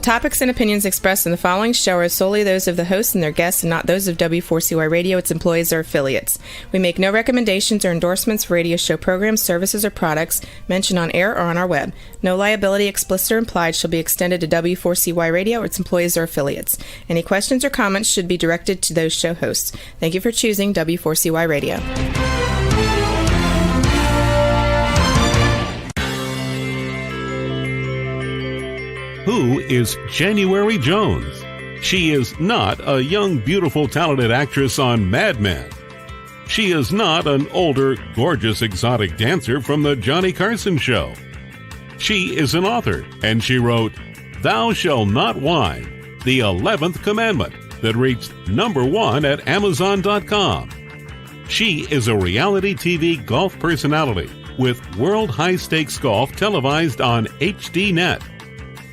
topics and opinions expressed in the following show are solely those of the hosts and their guests and not those of W4CY Radio, its employees, or affiliates. We make no recommendations or endorsements for radio show programs, services, or products mentioned on air or on our web. No liability, explicit or implied, shall be extended to W4CY Radio or its employees or affiliates. Any questions or comments should be directed to those show hosts. Thank you for choosing W4CY Radio. Who is January Jones? She is not a young, beautiful, talented actress on Mad Men. She is not an older, gorgeous, exotic dancer from the Johnny Carson show. She is an author, and she wrote Thou Shalt Not Whine, the 11th Commandment, that reached #1 at Amazon.com. She is a reality TV golf personality with world high-stakes golf televised on HDNet.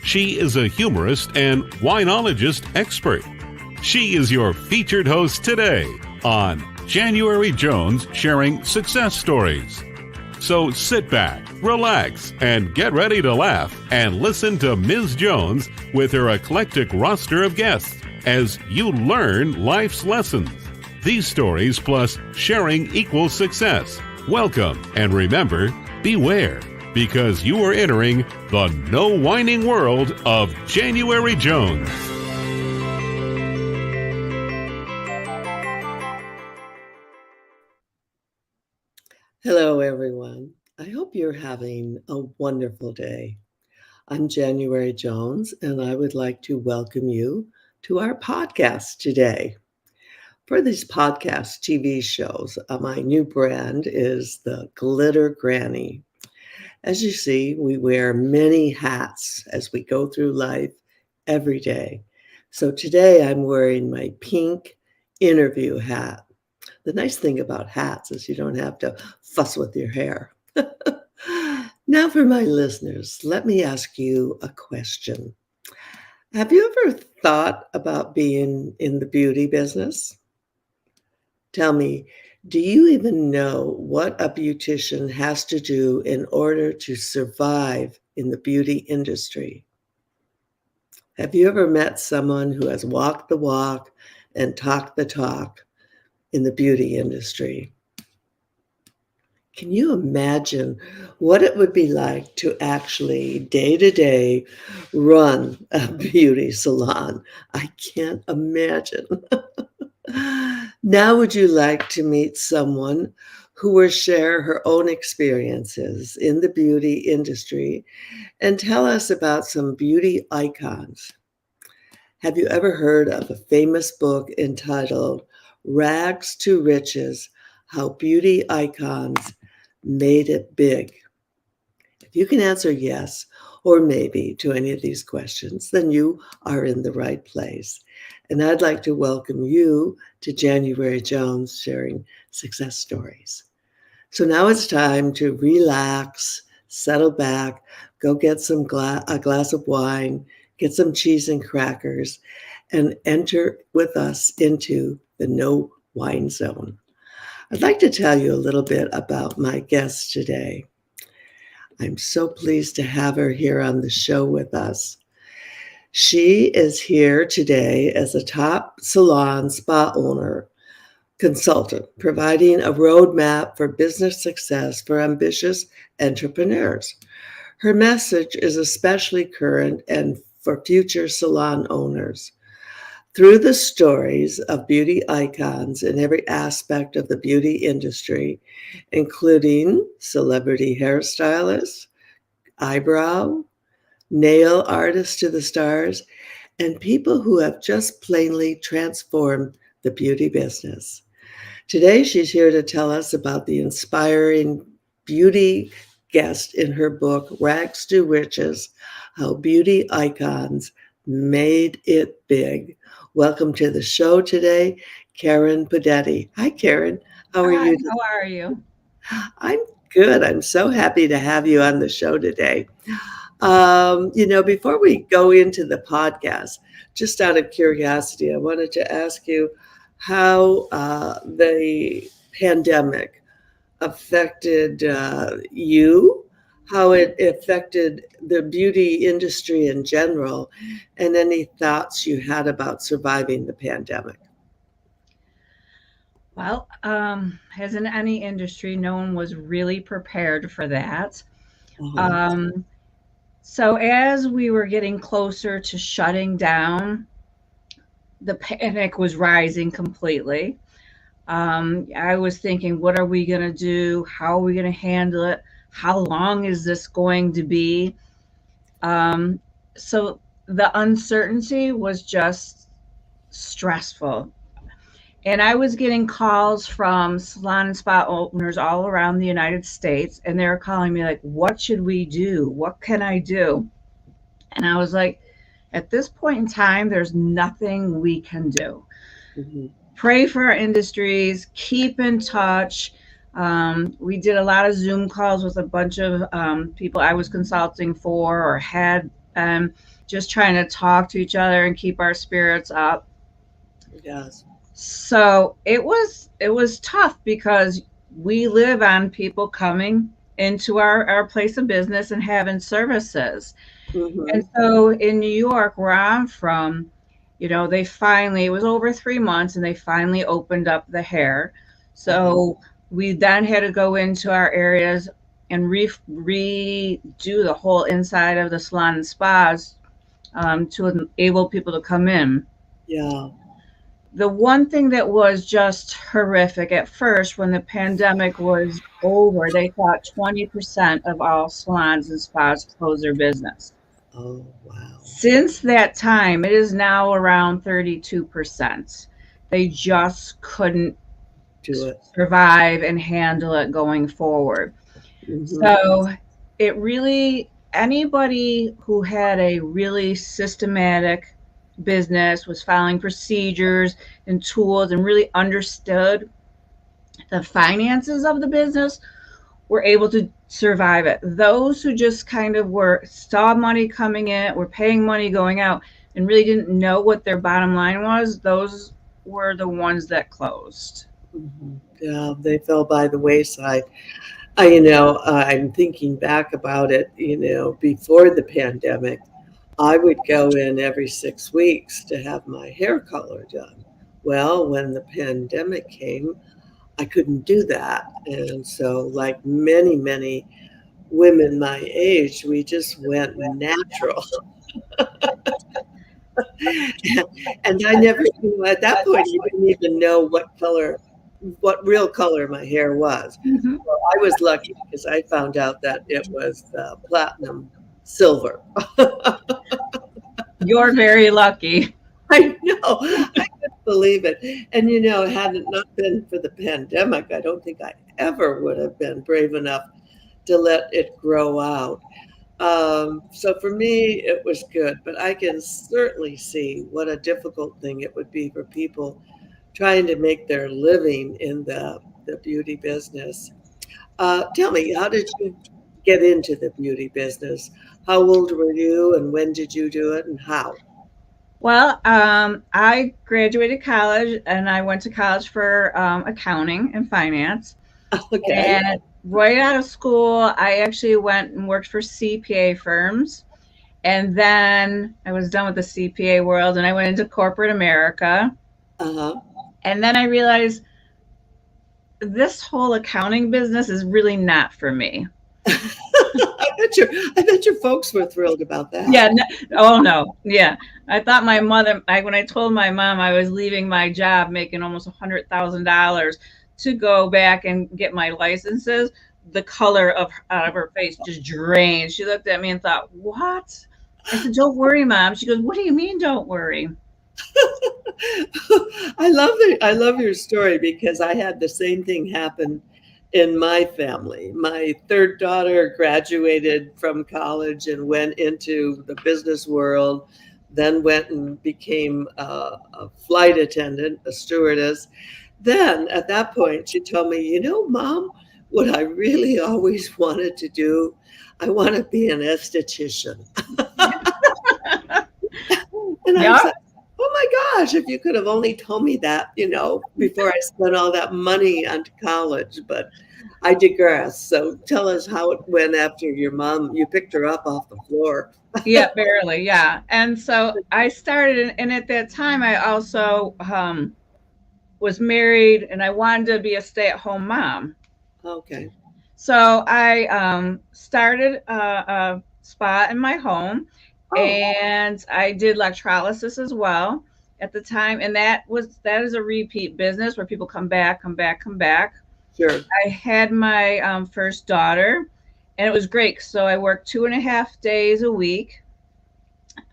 She is a humorist and winologist expert. She is your featured host today on January Jones Sharing Success Stories. So sit back, relax, and get ready to laugh and listen to Ms. Jones with her eclectic roster of guests as you learn life's lessons. These stories plus sharing equals success. Welcome, and remember, beware, because you are entering the no whining world of January Jones. Hello, everyone. I hope you're having a wonderful day. I'm January Jones, and I would like to welcome you to our podcast today. For these podcast TV shows, my new brand is the Glitter Granny. As you see, we wear many hats as we go through life every day. So today I'm wearing my pink interview hat. The nice thing about hats is you don't have to fuss with your hair. Now for my listeners, let me ask you a question. Have you ever thought about being in the beauty business? Tell me, do you even know what a beautician has to do in order to survive in the beauty industry? Have you ever met someone who has walked the walk and talked the talk in the beauty industry? Can you imagine what it would be like to actually day to day run a beauty salon? I can't imagine. Now, would you like to meet someone who will share her own experiences in the beauty industry and tell us about some beauty icons? Have you ever heard of a famous book entitled Rags to Riches: How Beauty Icons Made It Big? If you can answer yes or maybe to any of these questions, then you are in the right place. And I'd like to welcome you to January Jones Sharing Success Stories. So now it's time to relax, settle back, go get a glass of wine, get some cheese and crackers, and enter with us into the no wine zone. I'd like to tell you a little bit about my guest today. I'm so pleased to have her here on the show with us. She is here today as a top salon spa owner consultant, providing a roadmap for business success for ambitious entrepreneurs. Her message is especially current and for future salon owners. Through the stories of beauty icons in every aspect of the beauty industry, including celebrity hairstylists, eyebrow, nail artists to the stars, and people who have just plainly transformed the beauty business. Today, she's here to tell us about the inspiring beauty guest in her book, Rags to Riches: How Beauty Icons Made It Big. Welcome to the show today, Karen Pudetti. Hi, Karen. How are you? How are you? I'm good. I'm so happy to have you on the show today. Before we go into the podcast, just out of curiosity, I wanted to ask you how the pandemic affected you, how it affected the beauty industry in general, and any thoughts you had about surviving the pandemic. Well, as in any industry, no one was really prepared for that. Uh-huh. So as we were getting closer to shutting down, the panic was rising completely. I was thinking, what are we going to do? How are we going to handle it? How long is this going to be? Um, so the uncertainty was just stressful. And I was getting calls from salon and spa owners all around the United States, and they were calling me like, what should we do? What can I do? And I was like, at this point in time, there's nothing we can do. Mm-hmm. Pray for our industries, keep in touch. We did a lot of Zoom calls with a bunch of people I was consulting for or had, just trying to talk to each other and keep our spirits up. Yes. So it was tough because we live on people coming into our place of business and having services. Mm-hmm. And so in New York, where I'm from, they finally, it was over 3 months and they finally opened up the hair. So we then had to go into our areas and redo the whole inside of the salon and spas to enable people to come in. Yeah. The one thing that was just horrific at first, when the pandemic was over, they thought 20% of all salons and spas closed their business. Oh, wow. Since that time, it is now around 32%. They just couldn't Do it. survive and handle it going forward. Mm-hmm. So it really, anybody who had a really systematic business, was following procedures and tools and really understood the finances of the business, were able to survive it. Those who just kind of saw money coming in, were paying money going out, and really didn't know what their bottom line was, those were the ones that closed. Mm-hmm. Yeah, they fell by the wayside. I'm thinking back about it, before the pandemic, I would go in every 6 weeks to have my hair color done. Well, when the pandemic came, I couldn't do that. And so, like many, many women my age, we just went natural. And I never, at that point, you didn't even know what real color my hair was. Mm-hmm. Well, I was lucky because I found out that it was platinum silver. You're very lucky. I know. I couldn't believe it. And had it not been for the pandemic, I don't think I ever would have been brave enough to let it grow out. So for me, it was good, but I can certainly see what a difficult thing it would be for people trying to make their living in the beauty business. Tell me, how did you get into the beauty business? How old were you, and when did you do it, and how? Well, I graduated college and I went to college for accounting and finance. Okay. And right out of school, I actually went and worked for CPA firms. And then I was done with the CPA world and I went into corporate America. Uh-huh. And then I realized this whole accounting business is really not for me. I bet your folks were thrilled about that. Yeah. Oh, no. Yeah. I thought my mother, when I told my mom I was leaving my job making almost $100,000 to go back and get my licenses, the color out of her face just drained. She looked at me and thought, what? I said, don't worry, Mom. She goes, what do you mean, don't worry? I love your story because I had the same thing happen in my family. My third daughter graduated from college and went into the business world, then went and became a flight attendant, a stewardess. Then at that point, she told me, Mom, what I really always wanted to do, I want to be an esthetician. And I was like, oh my gosh, if you could have only told me that, before I spent all that money on college. But I digress. So tell us how it went after your mom, you picked her up off the floor. Yeah, barely. Yeah. And so I started, and at that time, I also was married and I wanted to be a stay-at-home mom. Okay. So I started a spa in my home, and I did electrolysis as well at the time. And that is a repeat business where people come back, come back, come back. Sure. I had my first daughter, and it was great. So I worked 2.5 days a week.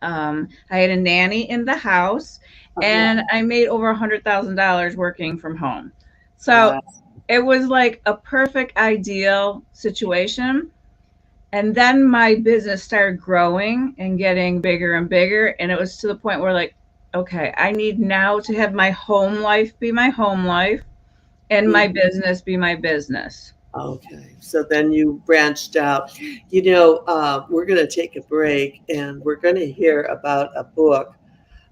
I had a nanny in the house, and I made over $100,000 working from home. So Wow. it was like a perfect ideal situation. And then my business started growing and getting bigger and bigger. And it was to the point where, like, okay, I need now to have my home life be my home life and my business be my business. Okay. So then you branched out. We're going to take a break and we're going to hear about a book,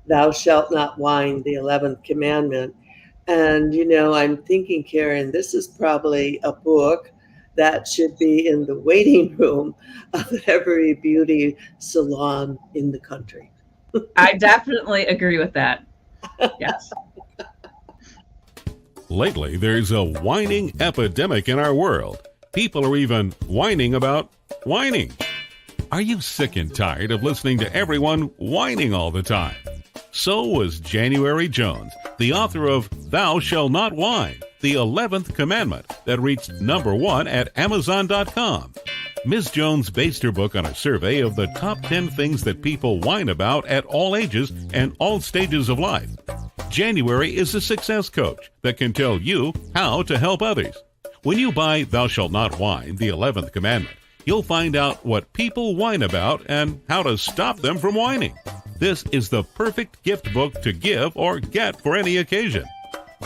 Thou Shalt Not Whine, the 11th Commandment. And, I'm thinking, Karen, this is probably a book that should be in the waiting room of every beauty salon in the country. I definitely agree with that. Yes. Lately, there's a whining epidemic in our world. People are even whining about whining. Are you sick and tired of listening to everyone whining all the time? So was January Jones, the author of Thou Shalt Not Whine, the 11th Commandment, that reached #1 at Amazon.com. Ms. Jones based her book on a survey of the top 10 things that people whine about at all ages and all stages of life. January is a success coach that can tell you how to help others. When you buy Thou Shalt Not Whine, the 11th Commandment, you'll find out what people whine about and how to stop them from whining. This is the perfect gift book to give or get for any occasion.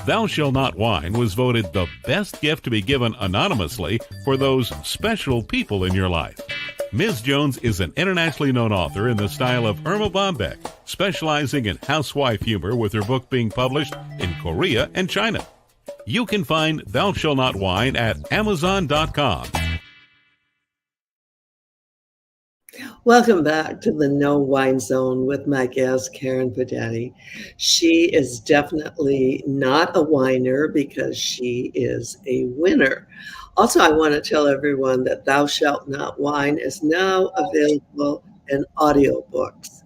Thou Shalt Not Whine was voted the best gift to be given anonymously for those special people in your life. Ms. Jones is an internationally known author in the style of Irma Bombeck, specializing in housewife humor, with her book being published in Korea and China. You can find Thou Shalt Not Whine at Amazon.com. Welcome back to the No Wine Zone with my guest, Karen Pudetti. She is definitely not a whiner because she is a winner. Also, I want to tell everyone that Thou Shalt Not Whine is now available in audiobooks.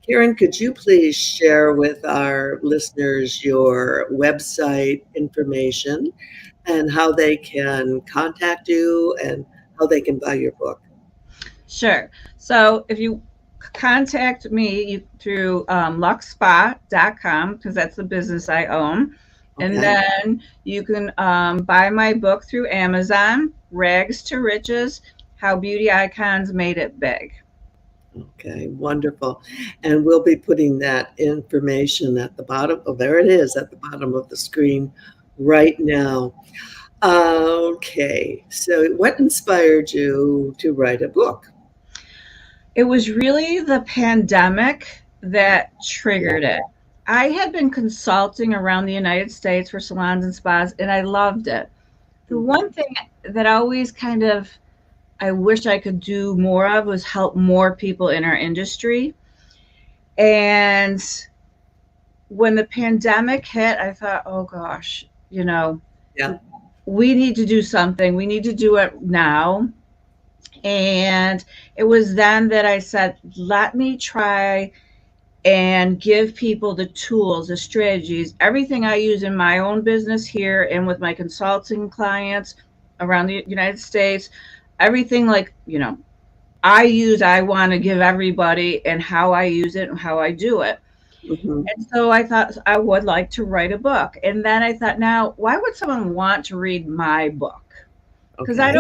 Karen, could you please share with our listeners your website information and how they can contact you and how they can buy your book? Sure. So if you contact me through luxspa.com, because that's the business I own. And then you can buy my book through Amazon, Rags to Riches, How Beauty Icons Made It Big. Okay, wonderful. And we'll be putting that information at the bottom. Oh, there it is at the bottom of the screen right now. Okay, so what inspired you to write a book? It was really the pandemic that triggered it. I had been consulting around the United States for salons and spas, and I loved it. The one thing that always I wish I could do more of was help more people in our industry. And when the pandemic hit, I thought, oh gosh, we need to do something. We need to do it now. And it was then that I said, let me try and give people the tools, the strategies, everything I use in my own business here and with my consulting clients around the United States, everything I want to give everybody, and how I use it and how I do it. Mm-hmm. And so I thought I would like to write a book. And then I thought, now, why would someone want to read my book? Because I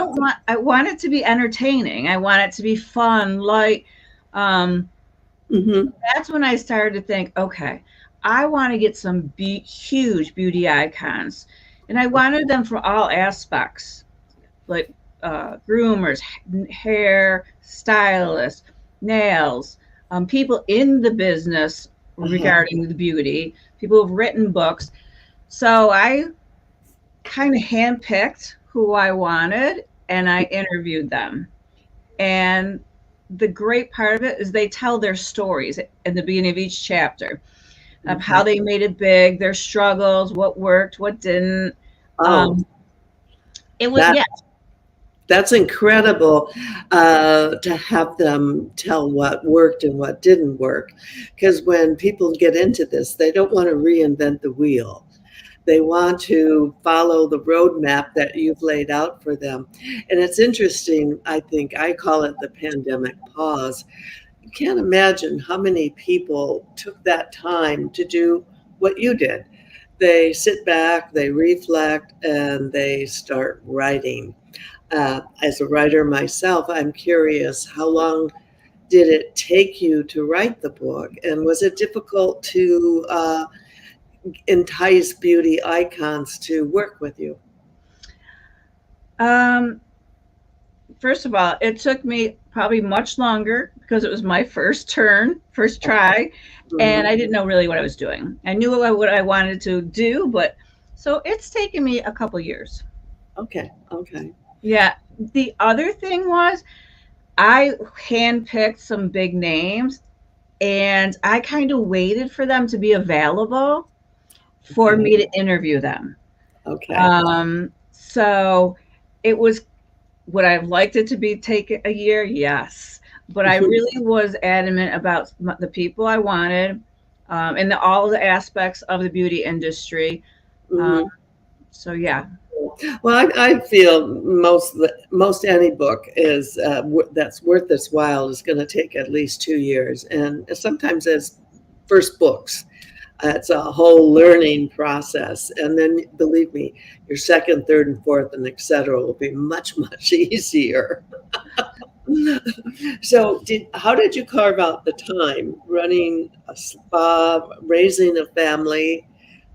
want it to be entertaining. I want it to be fun, light. That's when I started to think, okay, I want to get some huge beauty icons. And I wanted them for all aspects, like groomers, hair, stylists, nails, people in the business regarding the beauty, people who've written books. So I kind of handpicked who I wanted and I interviewed them. And the great part of it is they tell their stories at the beginning of each chapter of how they made it big, their struggles, what worked, what didn't. Oh, It was, yeah. That's incredible to have them tell what worked and what didn't work. Because when people get into this, they don't want to reinvent the wheel. They want to follow the roadmap that you've laid out for them. And it's interesting, I think, I call it the pandemic pause. You can't imagine how many people took that time to do what you did. They sit back, they reflect, and they start writing. As a writer myself, I'm curious, how long did it take you to write the book? And was it difficult to entice beauty icons to work with you? First of all, it took me probably much longer because it was my first try, and I didn't know really what I was doing. I knew what I wanted to do, but so it's taken me a couple years. Okay. Yeah. The other thing was I handpicked some big names and I kind of waited for them to be available for me to interview them. Okay. So it was, would I have liked it to be take a year? Yes. But I really was adamant about the people I wanted and all the aspects of the beauty industry. So yeah. Well, I feel most any book is that's worth its while is going to take at least 2 years, and sometimes as first books, it's a whole learning process, and then believe me, your second, third, and fourth, and etc. will be much easier. So, how did you carve out the time running a spa, raising a family?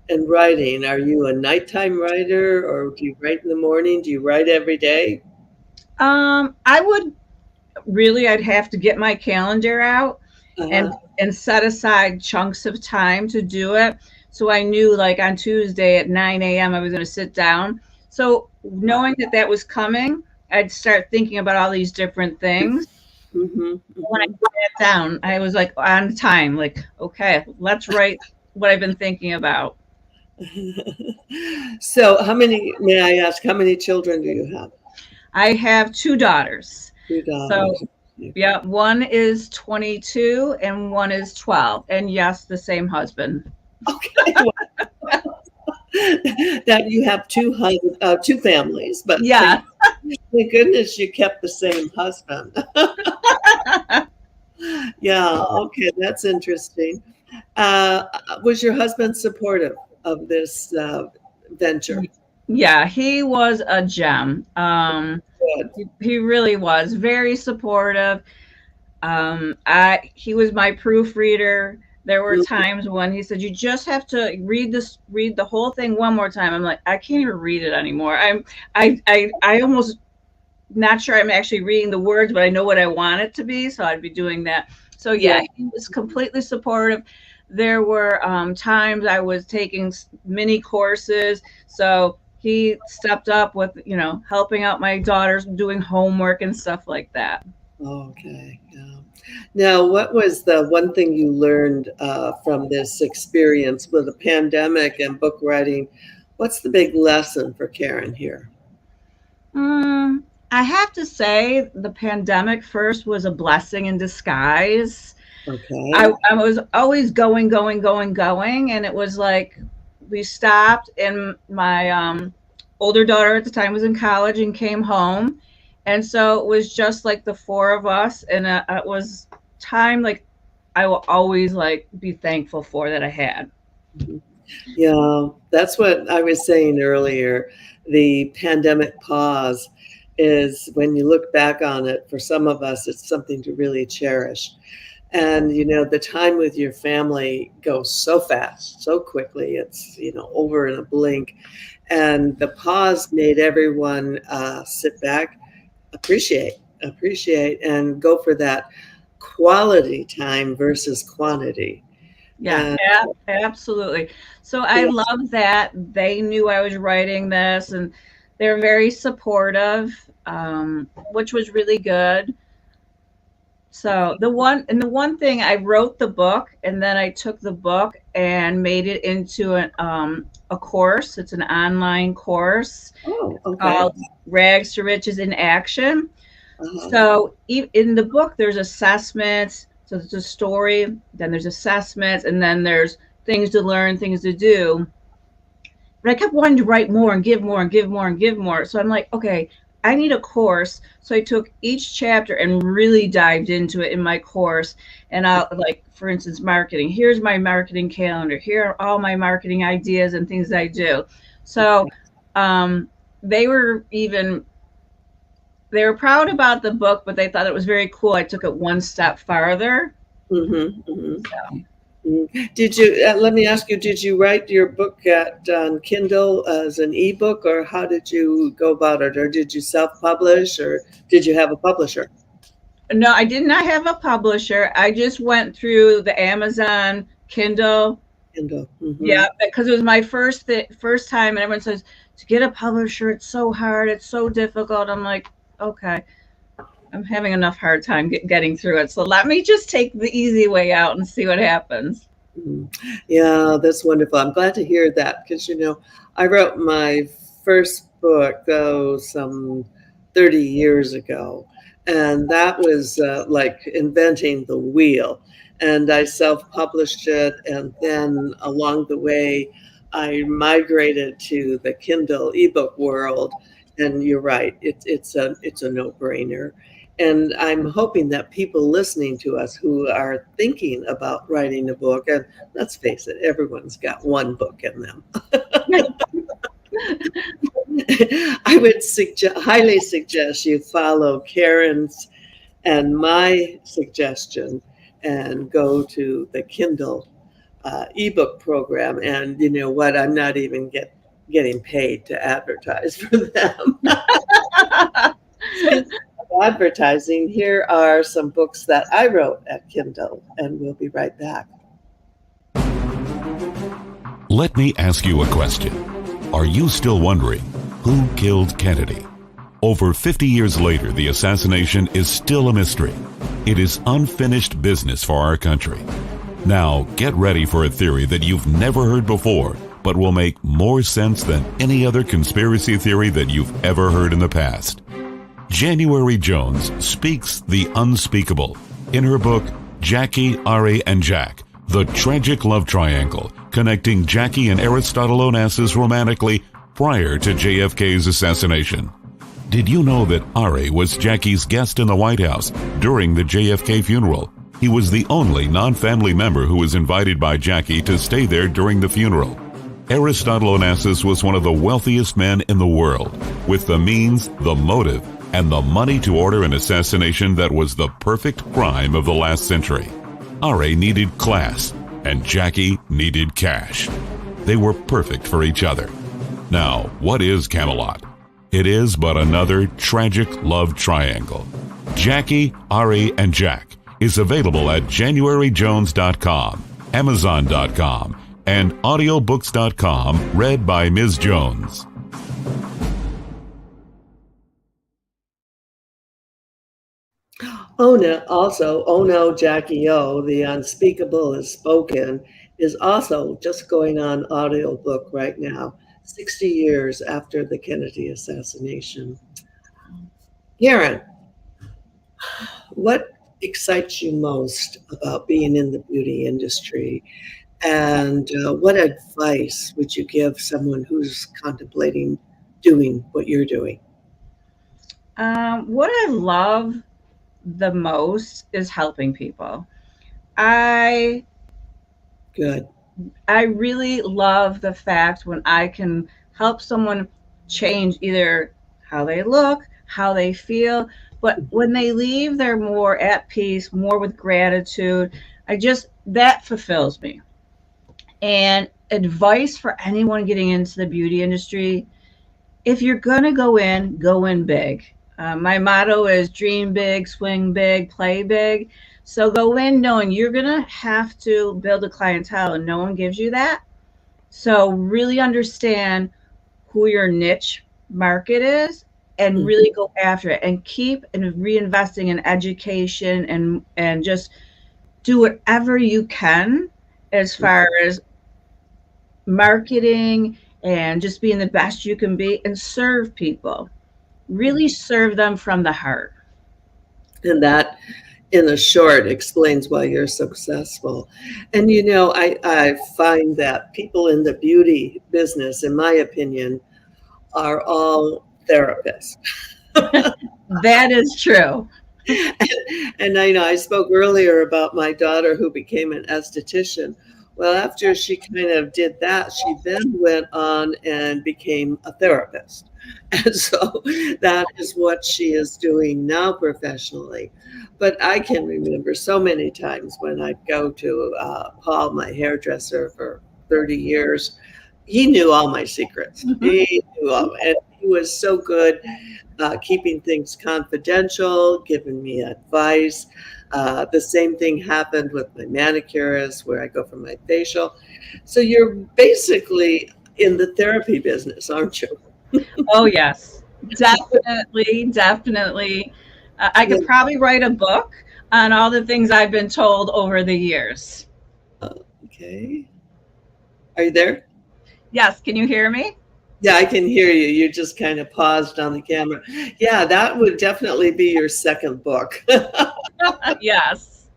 And writing, are you a nighttime writer or do you write in the morning? Do you write every day? I would really, I'd have to get my calendar out and set aside chunks of time to do it. So I knew like on Tuesday at 9 a.m. I was going to sit down. So knowing that was coming, I'd start thinking about all these different things. When I sat down, I was like on time, like, okay, let's write what I've been thinking about. So may I ask, how many children do you have? I have 2 daughters. 2 daughters. So, yeah, one is 22 and one is 12. And yes, the same husband. Okay. That you have two families, but yeah. Thank goodness you kept the same husband. Yeah, okay, that's interesting. Was your husband supportive of this venture? Yeah, he was a gem. He really was very supportive. He was my proofreader. There were times when he said, "You just have to read the whole thing one more time." I'm like, I can't even read it anymore. I almost not sure I'm actually reading the words, but I know what I want it to be, so I'd be doing that. So yeah, he was completely supportive. There were times I was taking mini courses, so he stepped up with, helping out my daughters doing homework and stuff like that. Okay. Yeah. Now, what was the one thing you learned from this experience with the pandemic and book writing? What's the big lesson for Karen here? I have to say the pandemic first was a blessing in disguise. Okay. I was always going, and it was like we stopped, and my older daughter at the time was in college and came home. And so it was just like the 4 of us, and it was time like I will always like be thankful for that I had. Yeah, that's what I was saying earlier. The pandemic pause is, when you look back on it, for some of us, it's something to really cherish. And, the time with your family goes so fast, so quickly. It's, over in a blink. And the pause made everyone sit back, appreciate, and go for that quality time versus quantity. Yeah, absolutely. So I Yeah. love that they knew I was writing this, and they're very supportive, which was really good. So the one thing, I wrote the book, and then I took the book and made it into a course. It's an online course Oh, okay. called Rags to Riches in Action. Uh-huh. So in the book, there's assessments. So there's a story, then there's assessments, and then there's things to learn, things to do. But I kept wanting to write more and give more and give more and give more. So I'm like, okay, I need a course. So I took each chapter and really dived into it in my course. And I'll, like, for instance, marketing. Here's my marketing calendar. Here are all my marketing ideas and things I do. So um, they were even they were proud about the book, but they thought it was very cool. I took it one step farther. Mm-hmm, mm-hmm. So, Did you, let me ask you, did you write your book on Kindle as an ebook, or how did you go about it? Or did you self-publish, or did you have a publisher? no, I did not have a publisher. I just went through the Amazon Kindle. Kindle. Mm-hmm. Yeah, because it was my first time, and everyone says to get a publisher, it's so hard, it's so difficult. I'm like, okay, I'm having enough hard time getting through it. So let me just take the easy way out and see what happens. Mm. Yeah, that's wonderful. I'm glad to hear that because, I wrote my first book, some 30 years ago, and that was like inventing the wheel. And I self-published it, and then along the way, I migrated to the Kindle ebook world. And you're right, it's a no-brainer. And I'm hoping that people listening to us who are thinking about writing a book, and let's face it, everyone's got one book in them. I would highly suggest you follow Karen's and my suggestion and go to the Kindle ebook program. And you know what? I'm not even getting paid to advertise for them. Speaking of advertising, here are some books that I wrote at Kindle, and we'll be right back. Let me ask you a question. Are you still wondering who killed Kennedy? Over 50 years later, the assassination is still a mystery. It is unfinished business for our country. Now, get ready for a theory that you've never heard before, but will make more sense than any other conspiracy theory that you've ever heard in the past. January Jones speaks the unspeakable in her book, Jackie, Ari, and Jack, The Tragic Love Triangle, connecting Jackie and Aristotle Onassis romantically prior to JFK's assassination. Did you know that Ari was Jackie's guest in the White House during the JFK funeral? He was the only non-family member who was invited by Jackie to stay there during the funeral. Aristotle Onassis was one of the wealthiest men in the world, with the means, the motive, and the money to order an assassination that was the perfect crime of the last century. Ari needed class, and Jackie needed cash. They were perfect for each other. Now, what is Camelot? It is but another tragic love triangle. Jackie, Ari, and Jack is available at JanuaryJones.com, Amazon.com, and audiobooks.com, read by Ms. Jones. Oh no, Jackie O, The Unspeakable is Spoken, is also just going on audiobook right now, 60 years after the Kennedy assassination. Karen, what excites you most about being in the beauty industry? And what advice would you give someone who's contemplating doing what you're doing? What I love the most is helping people. I Good. I really love the fact when I can help someone change either how they look, how they feel, but when they leave, they're more at peace, more with gratitude. That fulfills me. And advice for anyone getting into the beauty industry, if you're going to go in big. My motto is dream big, swing big, play big. So go in knowing you're going to have to build a clientele and no one gives you that. So really understand who your niche market is and really go after it and keep and reinvesting in education and just do whatever you can as far as marketing and just being the best you can be and serve people. Really serve them from the heart. And that, in a short, explains why you're successful. And I find that people in the beauty business, in my opinion, are all therapists. That is true. And I spoke earlier about my daughter who became an esthetician. Well, after she kind of did that, she then went on and became a therapist. And so that is what she is doing now professionally. But I can remember so many times when I'd go to Paul, my hairdresser for 30 years. He knew all my secrets. He knew all, and he was so good keeping things confidential, giving me advice. The same thing happened with my manicurist, where I go for my facial. So you're basically in the therapy business, aren't you? Oh, yes, definitely, definitely. I could probably write a book on all the things I've been told over the years. Okay. Are you there? Yes, can you hear me? Yeah, I can hear you. You just kind of paused on the camera. Yeah, that would definitely be your second book. Yes.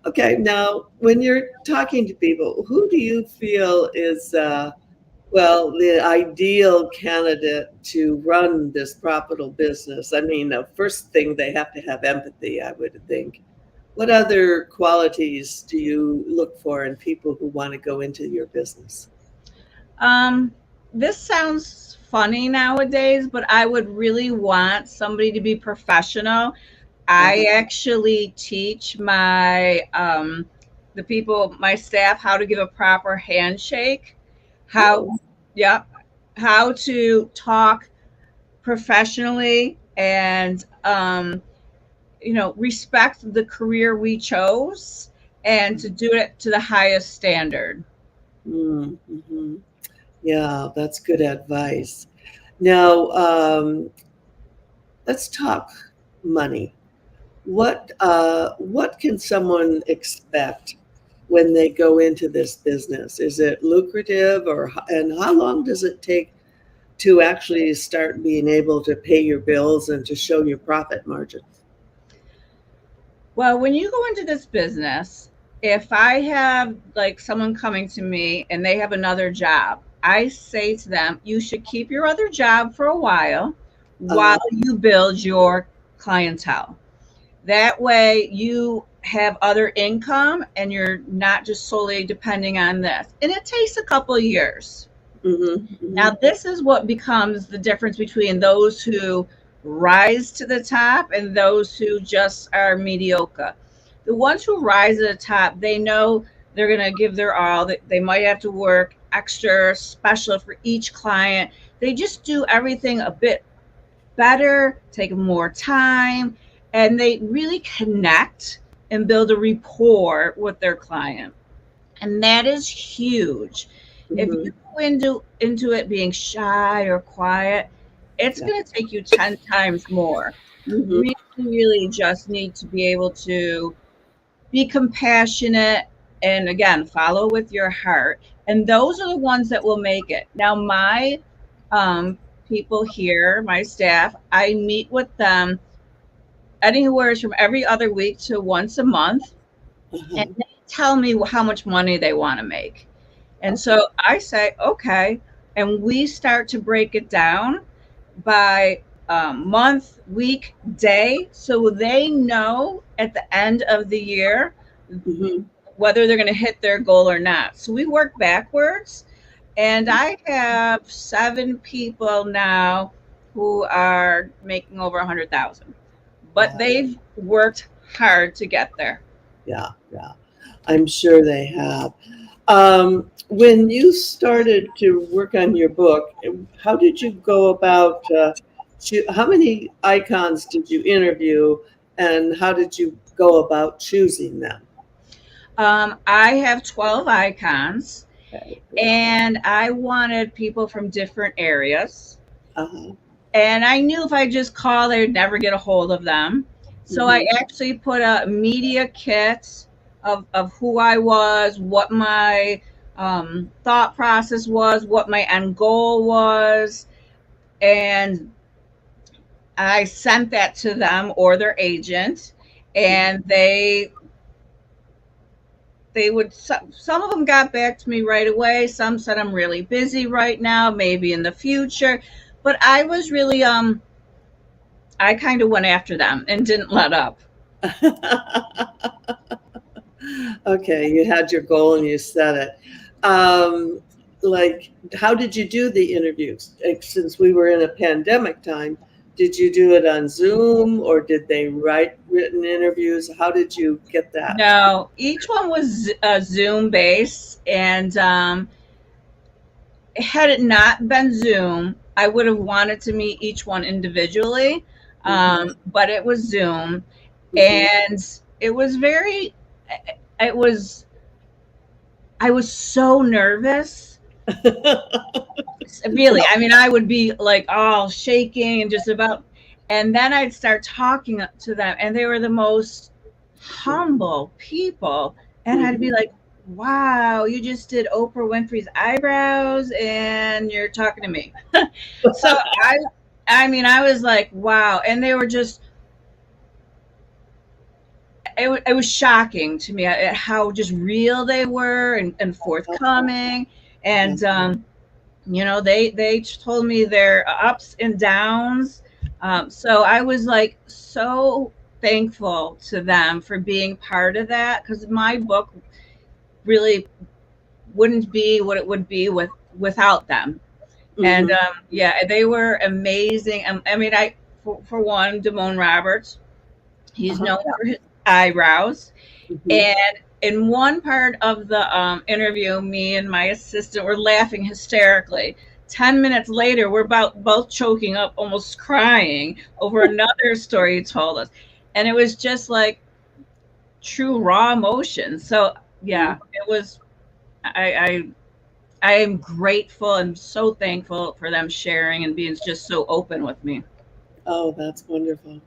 Okay, now when you're talking to people, who do you feel is, the ideal candidate to run this profitable business? I mean, the first thing, they have to have empathy, I would think. What other qualities do you look for in people who want to go into your business? This sounds funny nowadays, but I would really want somebody to be professional. I actually teach the people, my staff, how to give a proper handshake, how, Oh, yeah, how to talk professionally and, respect the career we chose and to do it to the highest standard. mm-hmm. Yeah, that's good advice. Now, let's talk money. What can someone expect when they go into this business? Is it lucrative, and how long does it take to actually start being able to pay your bills and to show your profit margins? Well, when you go into this business, if I have like someone coming to me and they have another job, I say to them, you should keep your other job for a while Uh, you build your clientele. That way you have other income and you're not just solely depending on this. And it takes a couple of years. mm-hmm. Now, this is what becomes the difference between those who rise to the top and those who just are mediocre. The ones who rise to the top, they know they're going to give their all. They might have to work extra special for each client. They just do everything a bit better, take more time, and they really connect and build a rapport with their client. And that is huge. If Mm-hmm. you go into it being shy or quiet, it's Yeah. going to take you 10 times more. You Mhm. really, really just need to be able to be compassionate and again, follow with your heart. And those are the ones that will make it. Now, my um, people here, my staff, I meet with them anywhere from every other week to once a month, and Uh-huh. they tell me how much money they want to make. And Okay. so I say, okay. And we start to break it down by month, week, day. So they know at the end of the year Mhm. whether they're going to hit their goal or not. So we work backwards. And I have 7 people now who are making over 100,000, but Wow. they've worked hard to get there. Yeah, yeah. I'm sure they have. When you started to work on your book, how did you go about, how many icons did you interview, and how did you go about choosing them? I have 12 icons, Okay. and I wanted people from different areas. Uh-huh. And I knew if I just called, I would never get a hold of them. So I Mhm. actually put a media kit of who I was, what my thought process was, what my end goal was. And I sent that to them or their agent. And they would, some of them got back to me right away. Some said, I'm really busy right now, maybe in the future. But I was really, I kind of went after them and didn't let up. Okay, you had your goal and you set it. Like, how did you do the interviews? Since we were in a pandemic time, did you do it on Zoom or did they write written interviews? How did you get that? No, each one was Zoom based, and had it not been Zoom, I would have wanted to meet each one individually, Mhm, but it was Zoom, mhm. and it was very, it was, I was so nervous. Really, I mean, I would be like all shaking and just about, and then I'd start talking to them, and they were the most humble people. And I'd be Mhm. like, wow, you just did Oprah Winfrey's eyebrows and you're talking to me. So I mean, I was like, wow. And they were just, it was shocking to me at how just real they were and forthcoming. Yeah. And, you know, they told me their ups and downs. So I was like so thankful to them for being part of that, because my book really wouldn't be what it would be without them. And Mhm. yeah, they were amazing. I mean, for one, Damone Roberts, he's Uh-huh. known for his eyebrows. Mhm. And in one part of the interview, me and my assistant were laughing hysterically. 10 minutes later, we're about both choking up, almost crying over another story he told us, and it was just like true raw emotion. So yeah, it was. I I am grateful and so thankful for them sharing and being just so open with me. Oh, that's wonderful.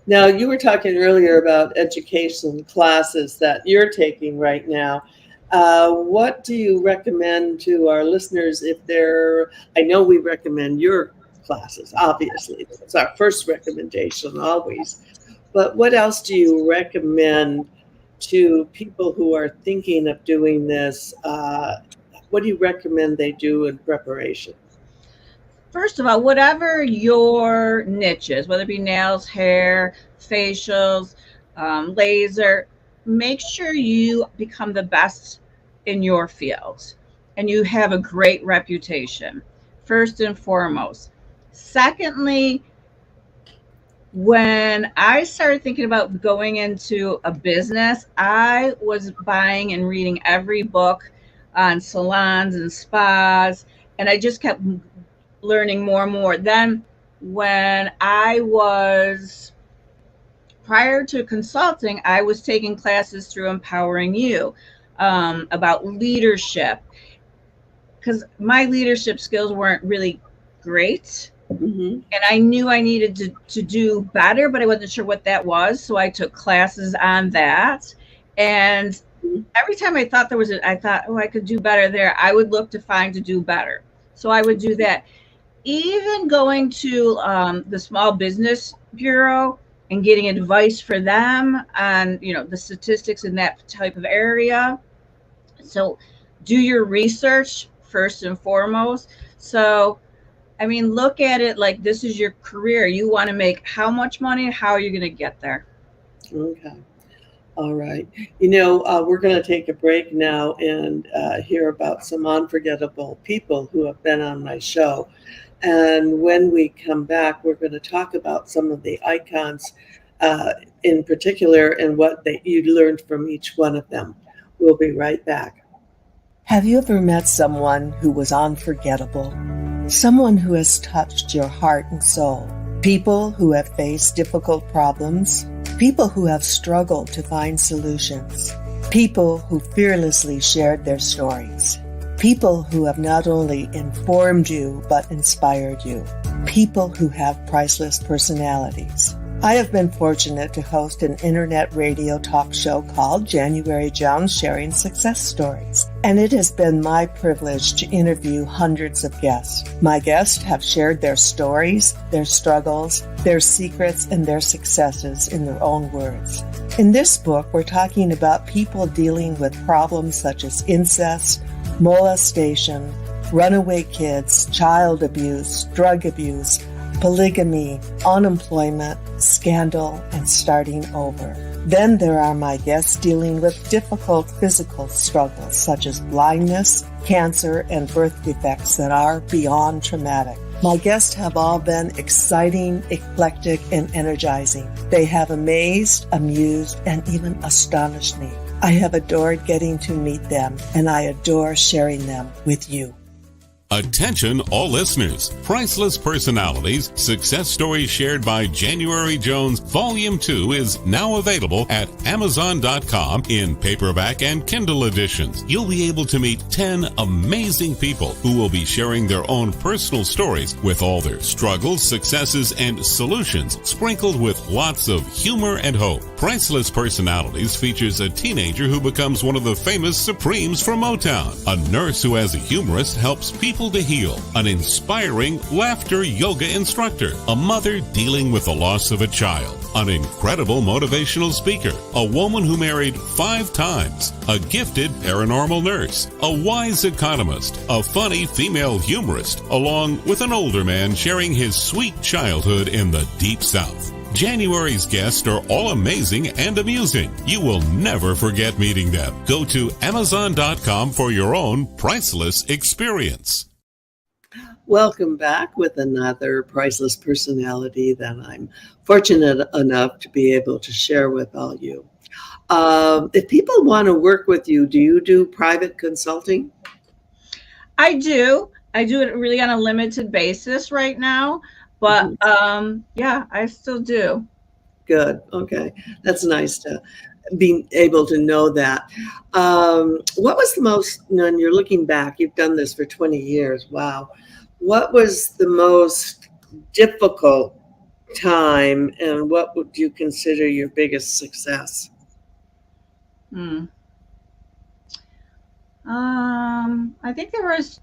Now, you were talking earlier about education classes that you're taking right now. What do you recommend to our listeners if they're, I know we recommend your classes, obviously. It's our first recommendation always. But what else do you recommend to people who are thinking of doing this? What do you recommend they do in preparation? First of all, whatever your niche is, whether it be nails, hair, facials, laser, make sure you become the best in your field and you have a great reputation, first and foremost. Secondly, when I started thinking about going into a business, I was buying and reading every book on salons and spas, and I just kept learning more and more. Then, when I was prior to consulting, I was taking classes through Empowering You about leadership, because my leadership skills weren't really great, Hmm. and I knew I needed to do better, but I wasn't sure what that was. So I took classes on that. And every time I thought there was I thought, oh, I could do better there, I would look to find to do better. So I would do that. Even going to the Small Business Bureau and getting advice for them on, you know, the statistics in that type of area. So do your research first and foremost. So I mean, look at it like this is your career. You want to make how much money? How are you going to get there? Okay. All right. We're going to take a break now and hear about some unforgettable people who have been on my show. And when we come back, we're going to talk about some of the icons in particular and what you learned from each one of them. We'll be right back. Have you ever met someone who was unforgettable? Someone who has touched your heart and soul? People who have faced difficult problems? People who have struggled to find solutions? People who fearlessly shared their stories? People who have not only informed you, but inspired you? People who have priceless personalities? I have been fortunate to host an internet radio talk show called January Jones Sharing Success Stories, and it has been my privilege to interview hundreds of guests. My guests have shared their stories, their struggles, their secrets, and their successes in their own words. In this book, we're talking about people dealing with problems such as incest, molestation, runaway kids, child abuse, drug abuse, polygamy, unemployment, scandal, and starting over. Then there are my guests dealing with difficult physical struggles such as blindness, cancer, and birth defects that are beyond traumatic. My guests have all been exciting, eclectic, and energizing. They have amazed, amused, and even astonished me. I have adored getting to meet them, and I adore sharing them with you. Attention all listeners. Priceless Personalities, Success Stories Shared by January Jones, Volume 2 is now available at Amazon.com in paperback and Kindle editions. You'll be able to meet 10 amazing people who will be sharing their own personal stories with all their struggles, successes, and solutions, sprinkled with lots of humor and hope. Priceless Personalities features a teenager who becomes one of the famous Supremes from Motown, a nurse who as a humorist helps people to heal, an inspiring laughter yoga instructor, a mother dealing with the loss of a child, an incredible motivational speaker, a woman who married 5 times, a gifted paranormal nurse, a wise economist, a funny female humorist, along with an older man sharing his sweet childhood in the Deep South. January's guests are all amazing and amusing. You will never forget meeting them. Go to Amazon.com for your own priceless experience. Welcome back with another priceless personality that I'm fortunate enough to be able to share with all you. If people want to work with you, do you do private consulting? I do. I do it really on a limited basis right now, but yeah, I still do. Good. Okay. That's nice to be able to know that. What was the most, when you're looking back, you've done this for 20 years. Wow. What was the most difficult time, and what would you consider your biggest success? I think there was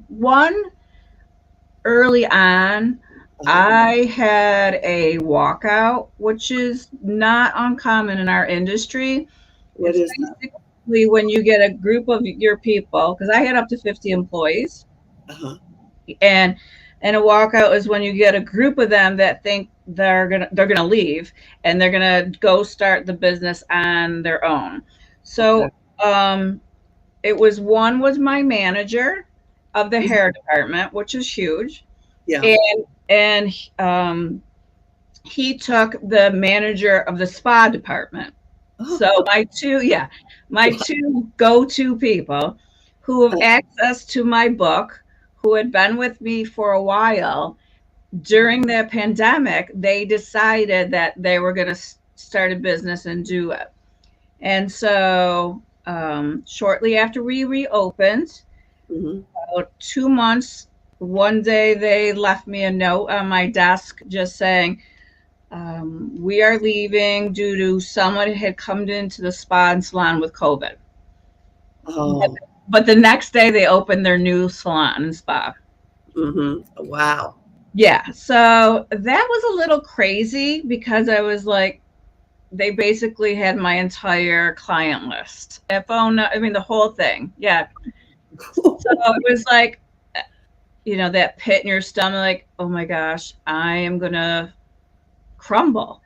one early on. I had a walkout, which is not uncommon in our industry. What is that? When you get a group of your people, because I had up to 50 employees, and a walkout is when you get a group of them that think they're gonna leave and they're gonna go start the business on their own. So it was my manager of the hair department, which is huge. Yeah. And he took the manager of the spa department. So my two go-to people who have access to my book, who had been with me for a while, during the pandemic, they decided that they were going to start a business and do it. And so shortly after we reopened, about 2 months, one day they left me a note on my desk just saying, we are leaving due to someone had come into the spa and salon with COVID. But the next day they opened their new salon and spa. Wow. Yeah. So that was a little crazy because I was like, they basically had my entire client list. The whole thing. Yeah. So it was like, that pit in your stomach, like, oh my gosh, I am going to crumble.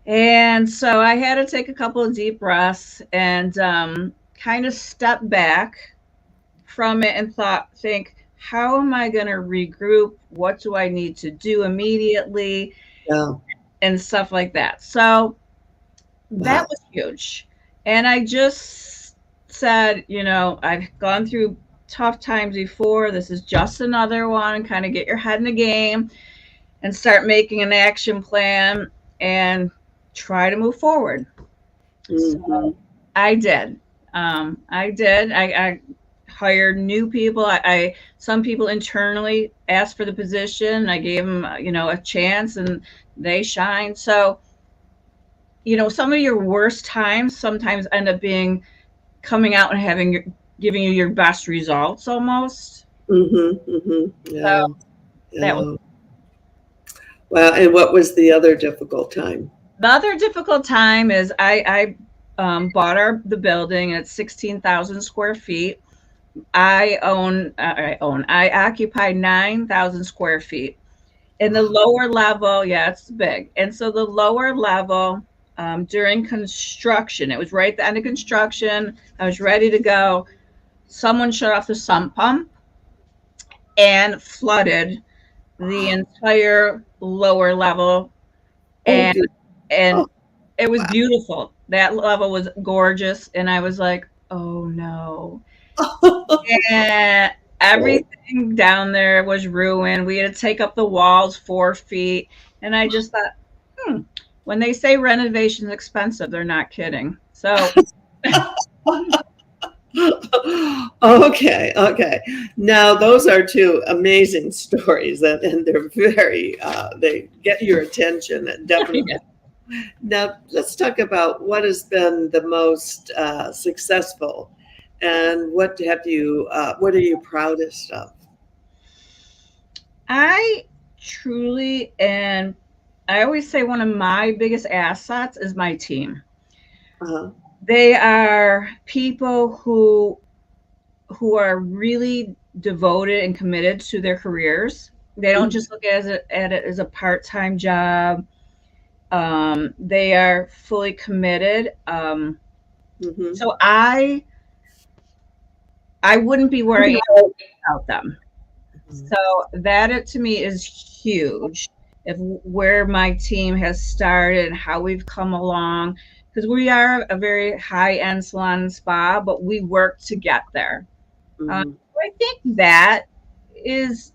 And so I had to take a couple of deep breaths and kind of step back from it and think, how am I going to regroup? What do I need to do immediately? Yeah. And stuff like that. So that Wow. was huge. And I just said, I've gone through tough times before. This is just another one. Kind of get your head in the game and start making an action plan and try to move forward. Hmm. So I did. I did. I hired new people. I some people internally asked for the position. I gave them, a chance, and they shined. So some of your worst times sometimes end up being coming out and giving you your best results almost. Hmm. Hmm. So Yeah. that was Yeah. Wow. And what was the other difficult time? the other difficult time is bought the building at 16,000 square feet. I occupy 9,000 square feet. In the lower level, yeah, it's big. And so the lower level, during construction, it was right at the end of construction. I was ready to go. Someone shut off the sump pump and flooded the entire lower level. Oh, And dear. and Oh, it was wow. beautiful. That level was gorgeous. And I was like, oh no. And Oh, everything down there was ruined. We had to take up the walls 4 feet. And I just thought, when they say renovation is expensive, they're not kidding. So okay, okay. Now those are two amazing stories, and they're very they get your attention, definitely. yeah. Now let's talk about what has been the most successful, and what are you proudest of? I truly, and I always say one of my biggest assets is my team. Uh-huh. They are people who are really devoted and committed to their careers. They don't Mhm. just look at it as a part-time job. They are fully committed. Mhm. So I wouldn't be where I am without them. Mhm. So that to me is huge. If where my team has started and how we've come along, because we are a very high end salon and spa, but we work to get there. Mhm. I think that is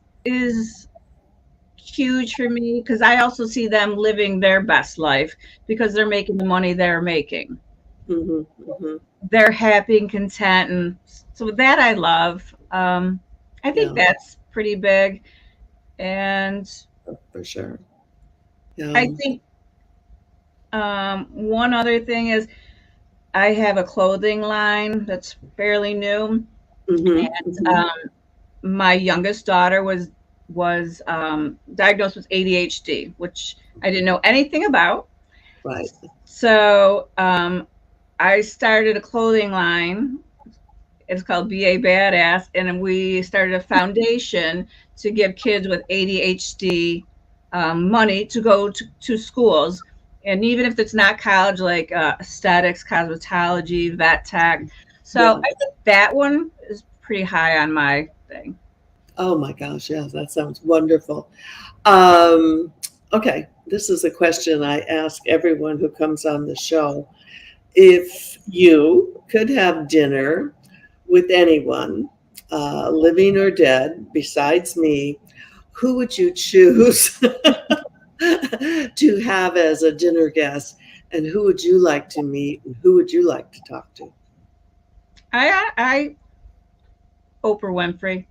huge for me because I also see them living their best life because they're making the money they're making. Mhm. Mhm. They're happy and content, and so that I love. I think Yeah, that's pretty big, and for sure. Yeah. I think one other thing is I have a clothing line that's fairly new, Mhm. and Mhm. my youngest daughter was diagnosed with ADHD, which I didn't know anything about. Right. So I started a clothing line. It's called BA Badass, and we started a foundation to give kids with ADHD money to go to schools. And even if it's not college, like aesthetics, cosmetology, vet tech. So Yeah. I think that one is pretty high on my thing. Oh my gosh, yeah, that sounds wonderful. Um, okay, this is a question I ask everyone who comes on the show. If you could have dinner with anyone, living or dead, besides me, who would you choose to have as a dinner guest? And who would you like to meet? And who would you like to talk to? I Oprah Winfrey.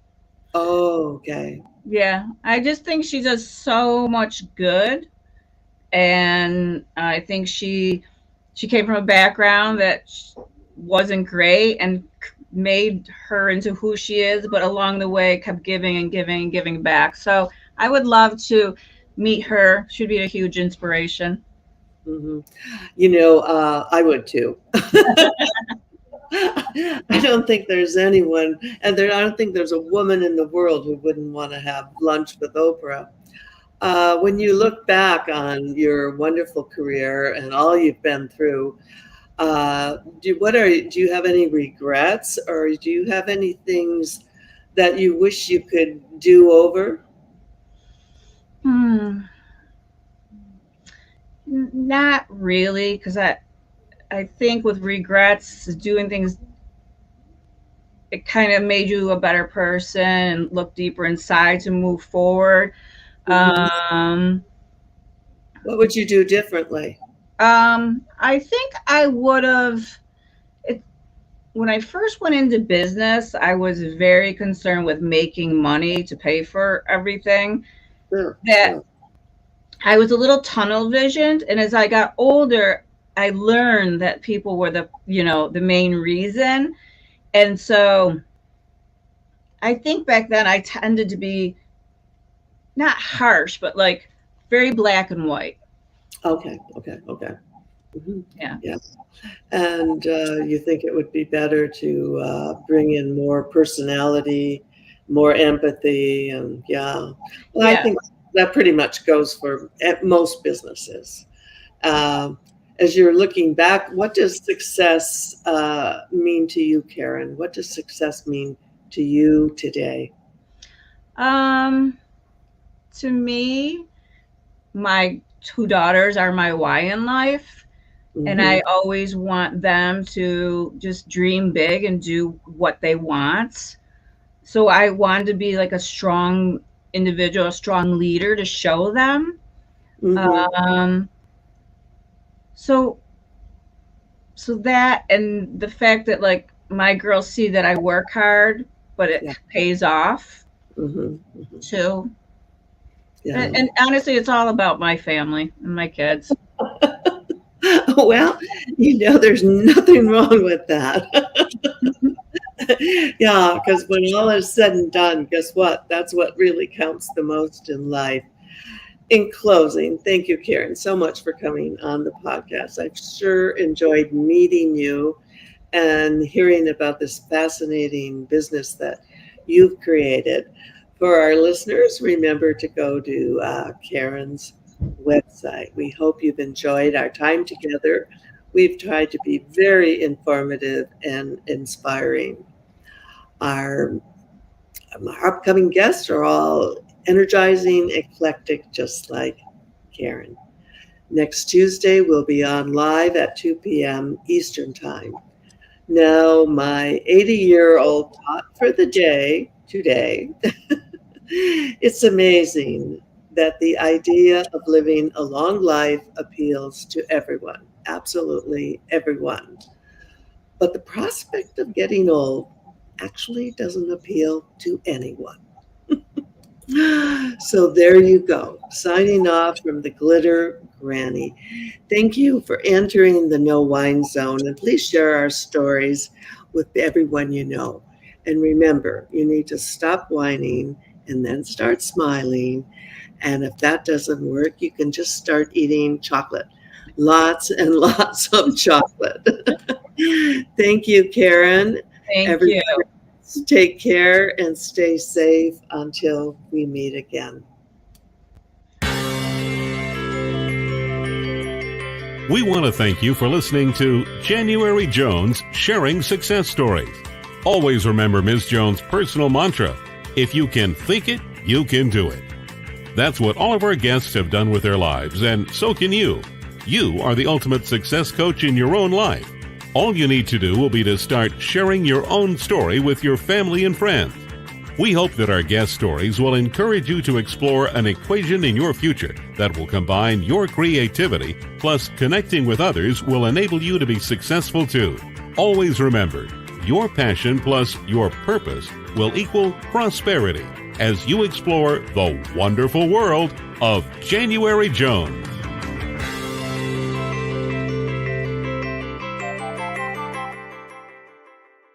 Oh, okay. Yeah, I just think she does so much good, and I think she came from a background that wasn't great and made her into who she is, but along the way kept giving and giving and giving back. So I would love to meet her. She'd be a huge inspiration. Hmm. I would too. I don't think there's anyone, I don't think there's a woman in the world who wouldn't want to have lunch with Oprah. When you look back on your wonderful career and all you've been through, do you have any regrets, or do you have any things that you wish you could do over? Hmm. Not really, because I think with regrets, doing things, it kind of made you a better person and look deeper inside to move forward. Um, What would you do differently? I think I would have, when I first went into business, I was very concerned with making money to pay for everything. Sure, That sure. I was a little tunnel visioned, and as I got older, I learned that people were the main reason. And so I think back then I tended to be not harsh, but like very black and white. Okay, okay, okay. Mhm. Yeah. Yeah. And you think it would be better to bring in more personality, more empathy, and yeah. Well, I Yeah. think that pretty much goes for at most businesses. Um, as you're looking back, what does success mean to you, Karen? What does success mean to you today? Um, to me, my two daughters are my why in life. And Hmm. I always want them to just dream big and do what they want. So I wanted to be like a strong individual, a strong leader to show them. Hmm. Um, so so that, and the fact that like my girls see that I work hard, but it Yeah. pays off Hmm. too. Yeah. And honestly, it's all about my family and my kids. Well, there's nothing wrong with that. Yeah, because when all is said and done, guess what? That's what really counts the most in life. In closing, thank you, Karen, so much for coming on the podcast. I've sure enjoyed meeting you and hearing about this fascinating business that you've created. For our listeners, remember to go to Karen's website. We hope you've enjoyed our time together. We've tried to be very informative and inspiring. Our, our upcoming guests are all energizing, eclectic, just like Karen. Next Tuesday, we'll be on live at 2 p.m. Eastern Time. Now, my 80-year-old taught for the day today. It's amazing that the idea of living a long life appeals to everyone, absolutely everyone. But the prospect of getting old actually doesn't appeal to anyone. So there you go, signing off from the Glitter Granny. Thank you for entering the No Wine Zone, and please share our stories with everyone you know. And remember, you need to stop whining and then start smiling. And if that doesn't work, you can just start eating chocolate. Lots and lots of chocolate. Thank you, Karen. Thank Everybody, you. take care and stay safe until we meet again. We want to thank you for listening to January Jones Sharing Success Stories. Always remember Ms. Jones' personal mantra, if you can think it, you can do it. That's what all of our guests have done with their lives, and so can you. You are the ultimate success coach in your own life. All you need to do will be to start sharing your own story with your family and friends. We hope that our guest stories will encourage you to explore an equation in your future that will combine your creativity plus connecting with others will enable you to be successful too. Always remember, your passion plus your purpose will equal prosperity as you explore the wonderful world of January Jones.